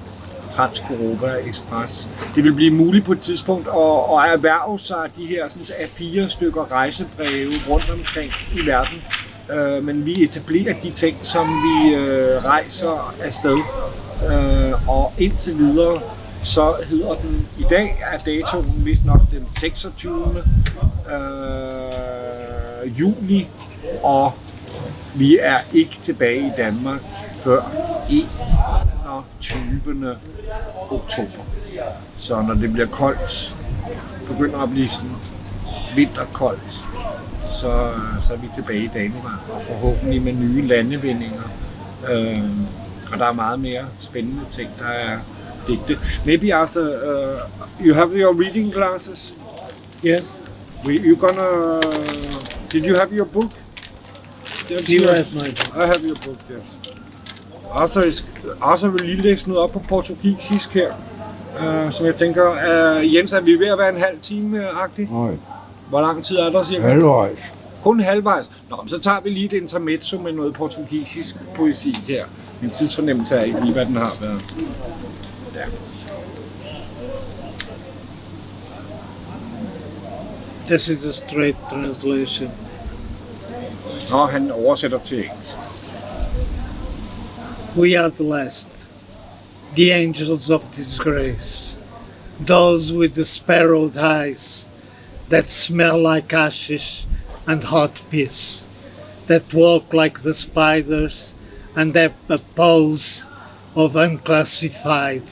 Trans-Coropa Express. Det vil blive muligt på et tidspunkt at erhverve sig de her sådan, A4 stykker rejsebreve rundt omkring i verden. Men vi etablerer de ting, som vi rejser afsted. Og indtil videre, så hedder den, i dag er datoen vist nok den 26. Juli, og vi er ikke tilbage i Danmark før 21. oktober. Så når det bliver koldt, begynder at blive sådan vinterkoldt, så er vi tilbage i Danmark, og forhåbentlig med nye landevindinger. Og der er meget mere spændende ting, der er digte. Maybe also, you have your reading glasses? Yes. You gonna... Did you have your book? Yes, You have my book. I have your book, yes. Arthur vil lige læse noget op på portugisisk her, som jeg tænker, Jens, er vi ved at være en halv time-agtig? Nej. Hvor lang tid er der cirka? Halvvejs. Kun halvvejs? Nå, så tager vi lige et intermezzo med noget portugisisk poesi her. Min tidsfornemmelse er ikke lige, hvad den har været. Ja. This is a straight translation. Nå, han oversætter til engelsk. We are the last, the angels of disgrace, those with the sparrowed eyes that smell like ashes and hot piss, that walk like the spiders and have a pose of unclassified,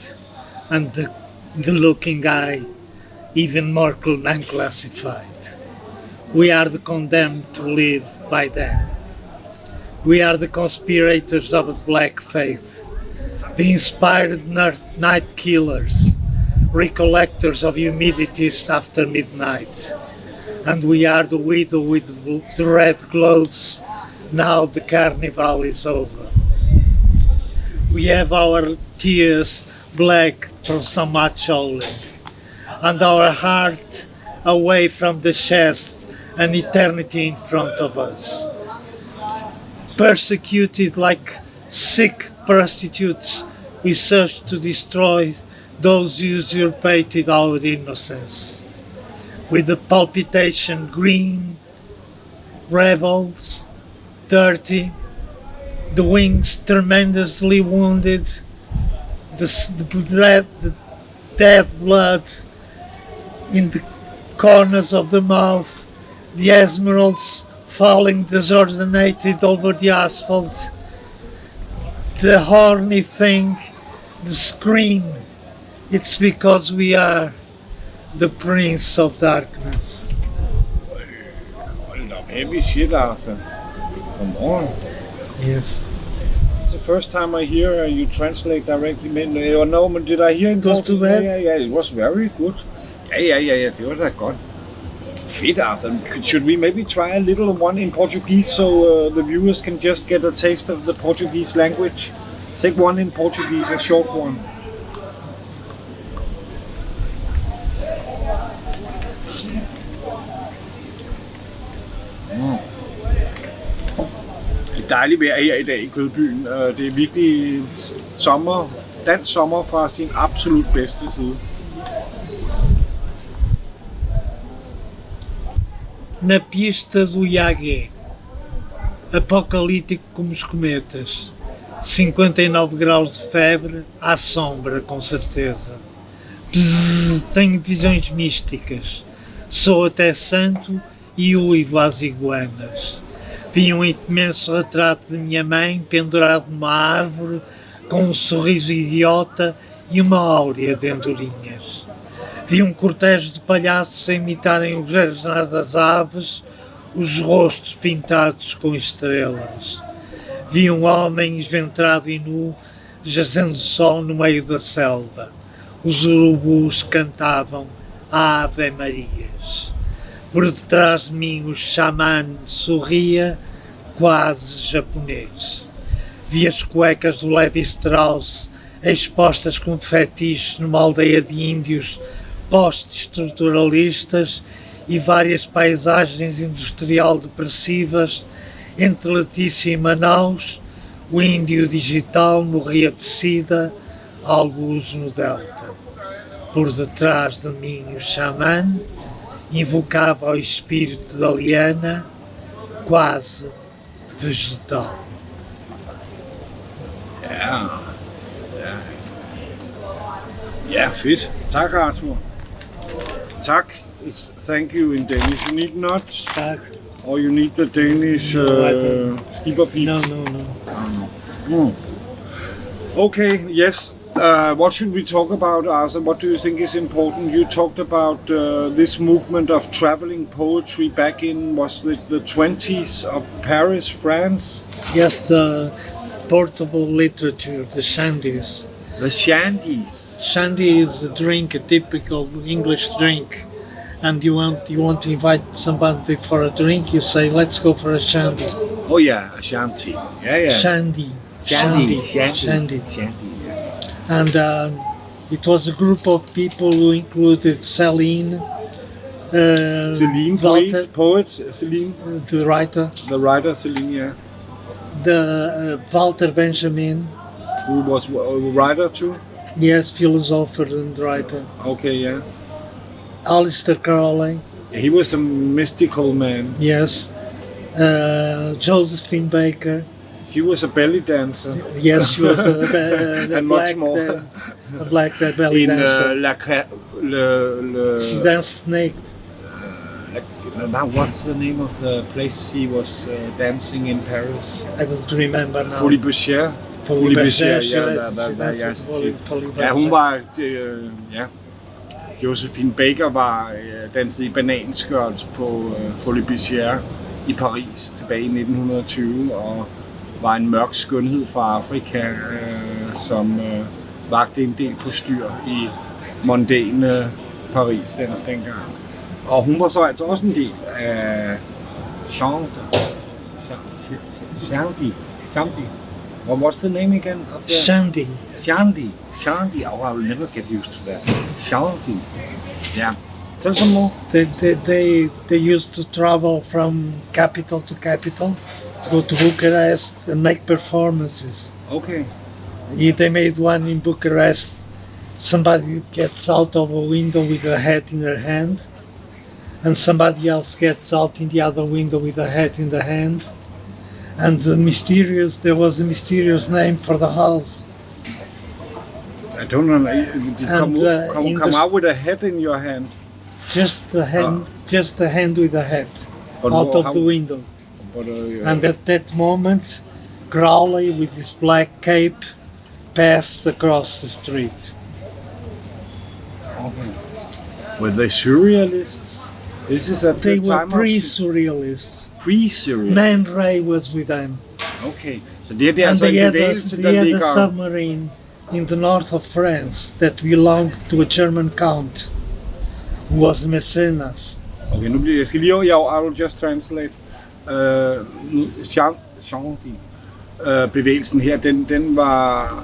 and the looking eye even more unclassified. We are the condemned to live by them. We are the conspirators of a black faith, the inspired night killers, recollectors of humidities after midnight. And we are the widow with the red gloves, now the carnival is over. We have our tears black from so much howling, and our heart away from the chest, an eternity in front of us. Persecuted like sick prostitutes, we search to destroy those who usurpated our innocence. With the palpitation green, rebels, dirty, the wings tremendously wounded, the dead blood in the corners of the mouth, the emeralds falling disordinated over the asphalt, the horny thing, the scream. It's because we are the prince of darkness. Hold up, heavy shit, Arthur. Come on. Yes. It's the first time I hear you translate directly. No, but did I hear in Goes to Portuguese? bed? Yeah, it was very good. Ja, det var da godt. Fedt, altså. Should we maybe try a little one in Portuguese so the viewers can just get a taste of the Portuguese language? Take one in Portuguese, a short one. Det er dejligt vejr her i dag i Kødbyen. Det er virkelig sommer, dansk sommer fra sin absolut bedste side. Na pista do Iagé, apocalíptico como os cometas, 59 graus de febre, à sombra, com certeza. Bzzz, tenho visões místicas, sou até santo e uivo às iguanas. Vi um imenso retrato de minha mãe pendurado numa árvore, com um sorriso idiota e uma áurea de andorinhas. Vi um cortejo de palhaços a imitarem o grajar das aves, os rostos pintados com estrelas. Vi um homem esventrado e nu, jazendo só no meio da selva. Os urubus cantavam Ave Marias. Por detrás de mim o xamã sorria, quase japonês. Vi as cuecas do Levi Strauss expostas como fetiches numa aldeia de índios pós-estruturalistas e várias paisagens industrial depressivas. Entre Letícia e Manaus, o índio digital morria de sida, alguns no delta. Por detrás de mim o xamã invocava o espírito da liana, quase vegetal. Ja, fedt. Tak, Arthur. Tak is thank you in Danish. You need nuts? Tak. Or you need the Danish skipperpip? No. Okay, yes. What should we talk about, Arthur? What do you think is important? You talked about this movement of traveling poetry back in, was it the 20s of Paris, France? Yes, the portable literature, the shandies. The shandies. Shandy is a drink, a typical English drink. And you want to invite somebody for a drink, you say, let's go for a shandy. Oh yeah, a shanty. Yeah. Shandy. Shandy. Yeah. And it was a group of people who included Celine, Celine, Walter, poet, Celine. the writer, Celine, yeah. the Walter Benjamin, Who was a writer too? yes, philosopher and writer, Okay, yeah. Alistair Crowley, He was a mystical man. yes, Josephine Baker, She was a belly dancer. yes, she was a And black, much more. a black belly In dancer. She Le danced naked. now what's the name of the place she was dancing in Paris? I don't remember now. Folie Bergère. Folie Bergère, Ja, hun var, ja. Josephine Baker var danset i bananskørt på Folie Bergère i Paris tilbage i 1920 og var en mørk skønhed fra Afrika, som vagte en del på styr i mondæne Paris dengang. Og hun var så altså også en del af Shandy. Well, what's the name again of the... Shandy. Shandy. Oh, I will never get used to that. Shandy. Yeah. Tell some more. They used to travel from capital to capital to go to Bucharest and make performances. Okay. They made one in Bucharest. Somebody gets out of a window with a hat in her hand, and somebody else gets out in the other window with a hat in the hand. And there was a mysterious name for the house. I don't know. Did you come out with a hat in your hand? Just the hand with a hat But out of the window. But, And at that moment, Crowley with his black cape passed across the street. okay. Were they surrealists? This is at They the were time pre-surrealists. pre-surrealists. Man Ray was with them. Okay. Så det er And altså en they had bevægelse, der a ligger... submarine in the north of France that belonged to a German count who was Mecenas. Okay, nu bliver jeg skal lige I will just translate. Shandy. Bevægelsen her, den var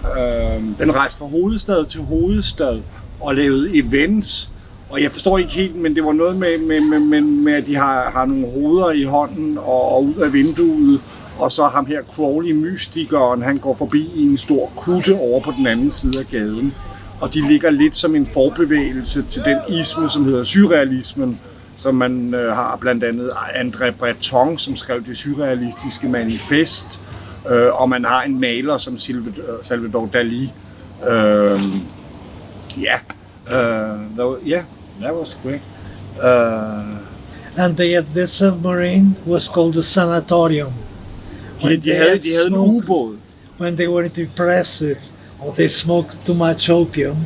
den rejste fra hovedstad til hovedstad og lavede events. Og jeg forstår ikke helt, men det var noget med at de har nogle hoveder i hånden og ud af vinduet. Og så ham her Crowley, mystikeren, han går forbi i en stor kutte over på den anden side af gaden. Og de ligger lidt som en forbevægelse til den isme, som hedder surrealismen, som man har blandt andet André Breton, som skrev det surrealistiske manifest, og man har en maler som Salvador Dalí. That was great. And the submarine was called the Sanatorium. De havde en ubåd. When they were depressive or they smoked too much opium,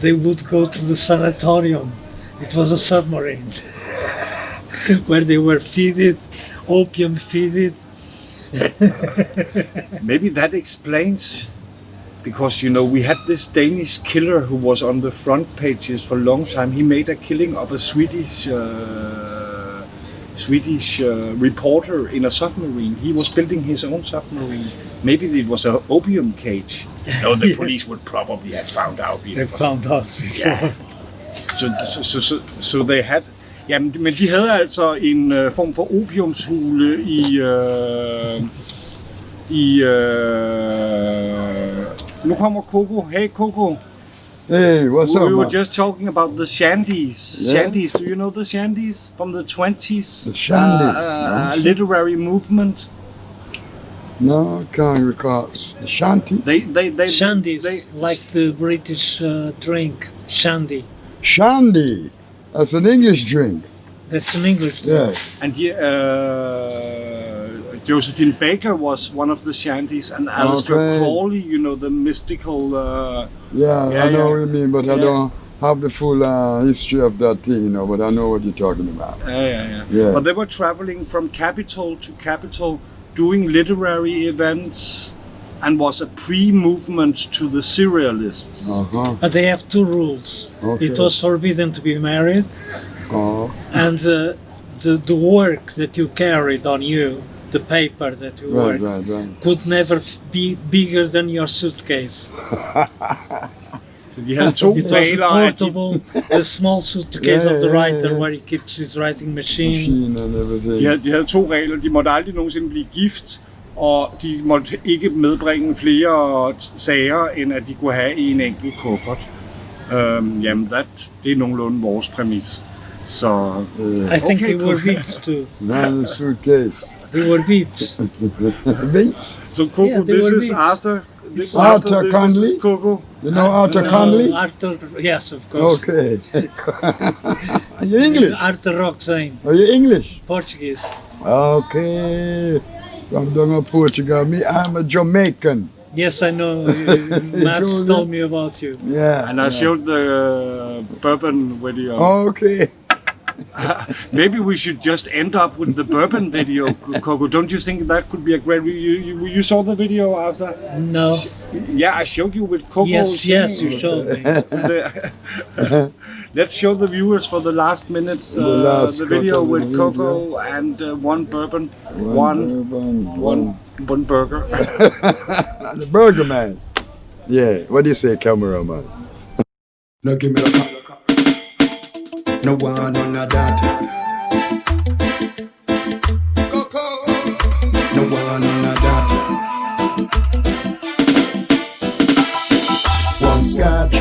they would go to the sanatorium. It was a submarine where they were opium feeded. Maybe that explains, because we had this Danish killer who was on the front pages for a long time. He made a killing of a Swedish reporter in a submarine. He was building his own submarine. Maybe it was an opium cage. No, the police would probably have found out. They found out before. Yeah. So they had. Jamen, men de havde altså en form for opiumshule Nu kommer Coco. Hey, Coco. Hey, what's up, We were man? just talking about the shandies. Yeah. Shandies, do you know the shandies from the 20s? The shandies, no. Literary movement. No, I can't recall. The shanty? They Shandies, they- like the British drink, shandy. Shandy. That's an English drink. That's an English drink. Yeah. And Josephine Baker was one of the shanties, and Alistair Crawley, you know, the mystical. I know what you mean, but I don't have the full history of that thing, you know. But I know what you're talking about. Yeah. But they were traveling from capital to capital, doing literary events, and was a pre-movement to the Serialists. But they have two rules. Okay. It was forbidden to be married, and the work that you carried on you, the paper that you worked, could never be bigger than your suitcase. So de havde to It was regler. portable, the small suitcase of the writer where he keeps his writing machine. And everything. De havde to regler. De måtte aldrig nogensinde blive gift, og de måtte ikke medbringe flere sager, end at de kunne have i en enkelt kuffert. Jamen, det er nogenlunde vores præmis. Så, I think they were beats too. Not a suitcase. They were beats. Beats? So Coco, Yeah, they this were is beats. Arthur. Arthur This Conley? is Coco. You know Arthur Conley? Arthur, yes, of course. Okay. Are you English? Arthur Roxane, Are you English? Portuguese. Okay. From down in Portugal. I'm a Jamaican. Yes, I know. Matt told me about you. Yeah. And I showed the bourbon video. Okay. Maybe we should just end up with the bourbon video, Coco. Don't you think that could be a great? You saw the video after? No. Yeah, I showed you with Coco. Yes, you showed me. Let's show the viewers for the last minutes the video with Coco and one bourbon, one burger. The burger man. Yeah. What do you say, cameraman? Now give me the cup. No one, none of that. Coco. No one, none of that. One scotch,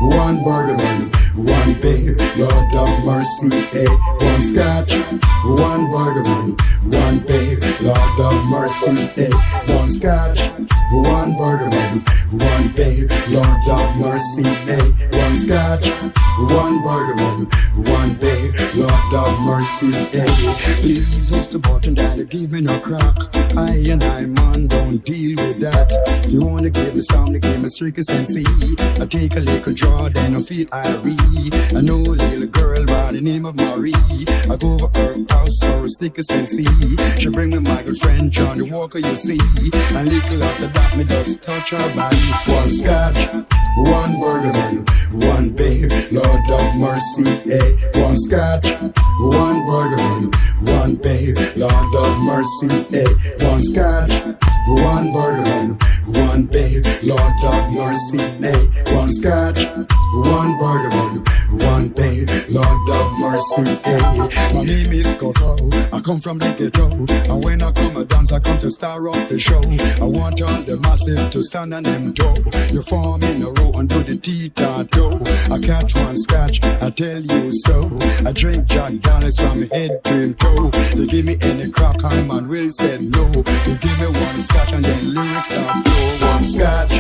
one burgerman, one beer, Lord of mercy, eh. One scotch, one burgerman, one beer, Lord of mercy, eh. One scotch, one burgerman, one beer, Lord of mercy, eh. One scotch, one burgerman, one beer, Lord of mercy, eh. Please, Mr. Bartender, give me no crack. I and I, man, don't deal with that. You wanna give me something, give me strict sensi. I take a little draw, then I feel irie. I know a little girl by the name of Marie. I go over her house for a stick of sensi. She bring me my good friend Johnny Walker, you see. And little after that, me just touch her body. One scotch, one burgerman, one beer, Lord of mercy, eh. One scotch, one burgerman, one beer, Lord of mercy, eh. One scotch, one burgerman, one beer, Lord of mercy, eh. One scotch, one burgerman, one beer, Lord of mercy, eh. My name is Coco, I come from the ghetto, and when I come a dance, I come to star off the show. I want all the massive to stand on them toe. You form in a row and do the tea-ta-toe. I catch one scotch, I tell you so. I drink Jack Daniels from head to toe. They give me any crack, I'm and Will said no. They give me one scotch and then lyrics start flow. One scotch,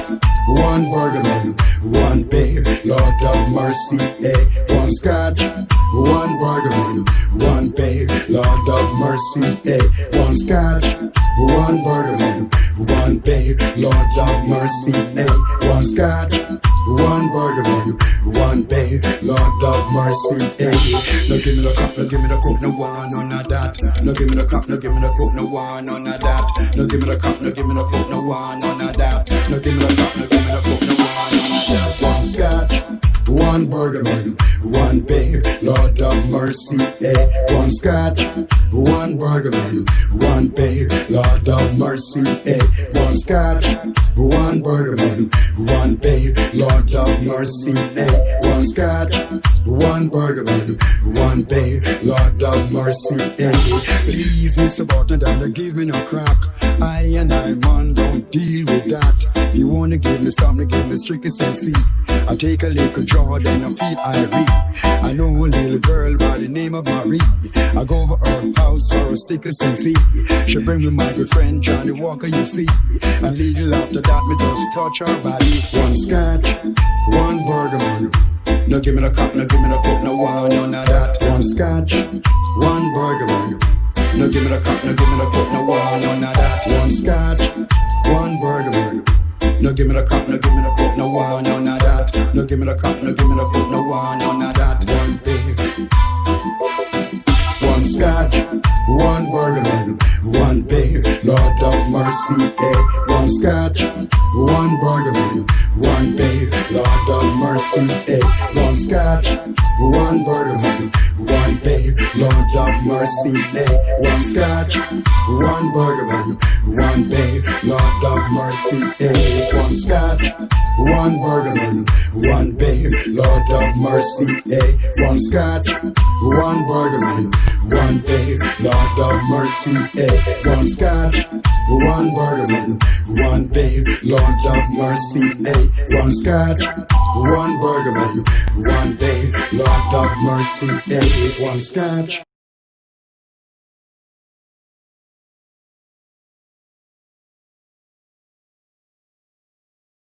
one burgerman, one beer, Lord of mercy, eh. One scotch, one burgerman, one beer, Lord of mercy, eh. One scotch, one burgerman, one beer, Lord of mercy, eh. One scotch, one burgerman, one beer, Lord of mercy, eh. No give me the cup, no give me the coke, no one, none of that. No give me the cup, no give me the coke, no one, none of that. No give me the cup, no give me the coke, no one, none of that. No give me the cup, no give me the coke, no one, none of that. One scotch, one burgerman, one beer, Lord of mercy, eh. One scotch, one burgerman, one beer, Lord of mercy, eh. One scotch, one burgerman, one beer, Lord of mercy, eh. One scotch, one burgerman, one beer, Lord of mercy, eh. Please, Mr. Bartender, give me no crack. I and I, man, don't deal with that. You wanna give me something, give me strict sensi. I take a little draw, then I feel irie. I know a little girl by the name of Marie. I go over her house for a stick of sensi. She bring me my good friend Johnny Walker, you see. And little after that, me just touch her body. One scotch, one burgerman. No give me the cup, no give me the coke, no one, none of that. One scotch, one burgerman, No give me the cup, no give me the coke, no one, none of that. One scotch, one Bergman. No give me the cup, no give me the coke, no one, none of that. No give me the cup, no give me the coke, no one, none of that. One beer, one scotch, one Bergman, one beer, Lord of mercy, eh. One scotch, one Bergman, one beer, Lord of mercy, eh. One scotch, one Bergman, one beer, Lord of mercy, eh. One scotch, one Bergman, one beer, Lord of mercy, eh. One scotch, one Bergman, one beer, Lord of mercy, eh. One scotch, one Bergman, one beer, Lord of mercy, eh. One scotch, one Bergman, one beer, Lord of mercy, eh. One scotch, one Bergman, one beer, Lord of mercy, eh. One scotch.